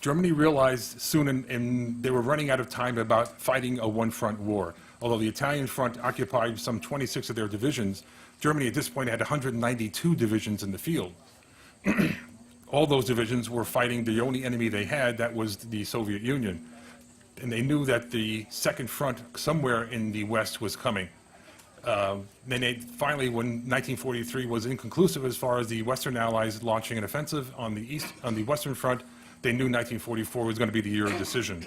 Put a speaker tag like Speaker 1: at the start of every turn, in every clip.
Speaker 1: Germany realized soon, and they were running out of time about fighting a one-front war. Although the Italian front occupied some 26 of their divisions, Germany at this point had 192 divisions in the field. All those divisions were fighting the only enemy they had, that was the Soviet Union. And they knew that the second front somewhere in the West was coming. Then finally, when 1943 was inconclusive as far as the Western Allies launching an offensive on the Western Front, they knew 1944 was going to be the year of decision.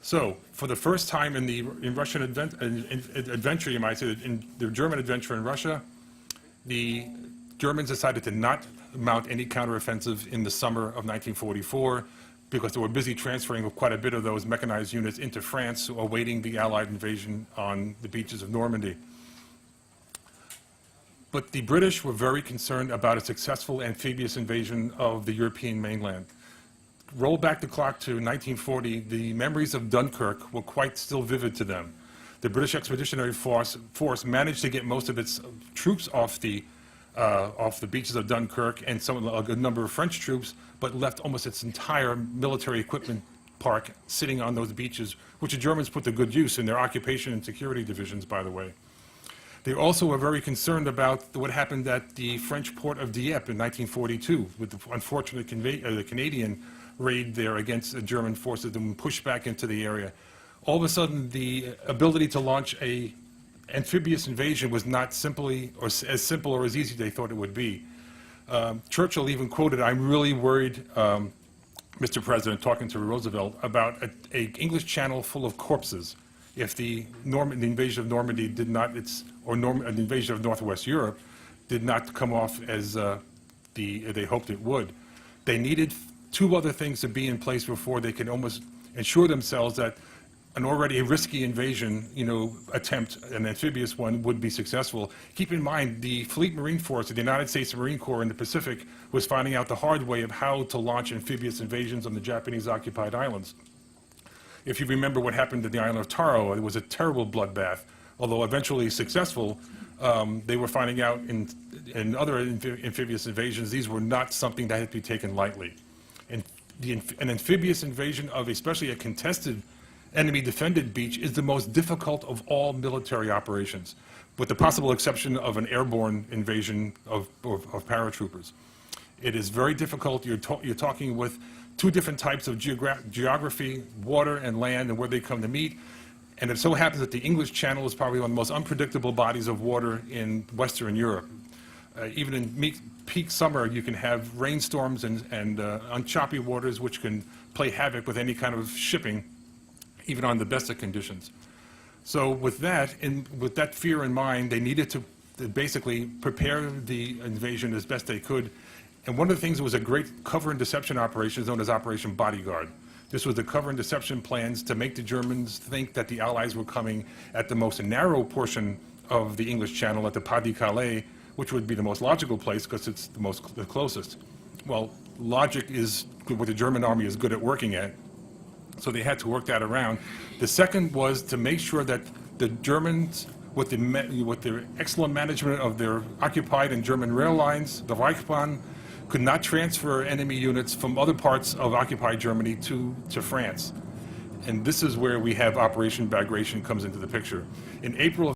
Speaker 1: So, for the first time in Russian adventure, you might say, in the German adventure in Russia, the Germans decided to not mount any counteroffensive in the summer of 1944 because they were busy transferring quite a bit of those mechanized units into France, awaiting the Allied invasion on the beaches of Normandy. But the British were very concerned about a successful amphibious invasion of the European mainland. Roll back the clock to 1940, the memories of Dunkirk were quite still vivid to them. The British Expeditionary Force managed to get most of its troops off the beaches of Dunkirk, and a good number of French troops, but left almost its entire military equipment park sitting on those beaches, which the Germans put to good use in their occupation and security divisions, by the way. They also were very concerned about what happened at the French port of Dieppe in 1942, with the unfortunate Canadian raid there against the German forces and pushed back into the area. All of a sudden, the ability to launch an amphibious invasion was not simply or as simple or as easy as they thought it would be. Churchill even quoted, "I'm really worried, Mr. President," talking to Roosevelt, about an English Channel full of corpses if the invasion of Normandy did not, an invasion of Northwest Europe did not come off as they hoped it would. They needed two other things to be in place before they could almost ensure themselves that an already risky invasion, attempt, an amphibious one, would be successful. Keep in mind, the Fleet Marine Force of the United States Marine Corps in the Pacific was finding out the hard way of how to launch amphibious invasions on the Japanese-occupied islands. If you remember what happened at the island of Taro, it was a terrible bloodbath. Although eventually successful, they were finding out in other amphibious invasions, these were not something that had to be taken lightly. And an amphibious invasion of especially a contested enemy-defended beach is the most difficult of all military operations, with the possible exception of an airborne invasion of paratroopers. It is very difficult. You're talking with two different types of geography, water and land, and where they come to meet. And it so happens that the English Channel is probably one of the most unpredictable bodies of water in Western Europe. Even in peak summer, you can have rainstorms and on choppy waters, which can play havoc with any kind of shipping, even on the best of conditions. So with that fear in mind, they needed to basically prepare the invasion as best they could. And one of the things that was a great cover and deception operation is known as Operation Bodyguard. This was the cover and deception plans to make the Germans think that the Allies were coming at the most narrow portion of the English Channel, at the Pas-de-Calais, which would be the most logical place because it's the closest. Well, logic is what the German army is good at working at, so they had to work that around. The second was to make sure that the Germans, with the excellent management of their occupied and German rail lines, the Reichsbahn, could not transfer enemy units from other parts of occupied Germany to France. And this is where we have Operation Bagration comes into the picture. In April of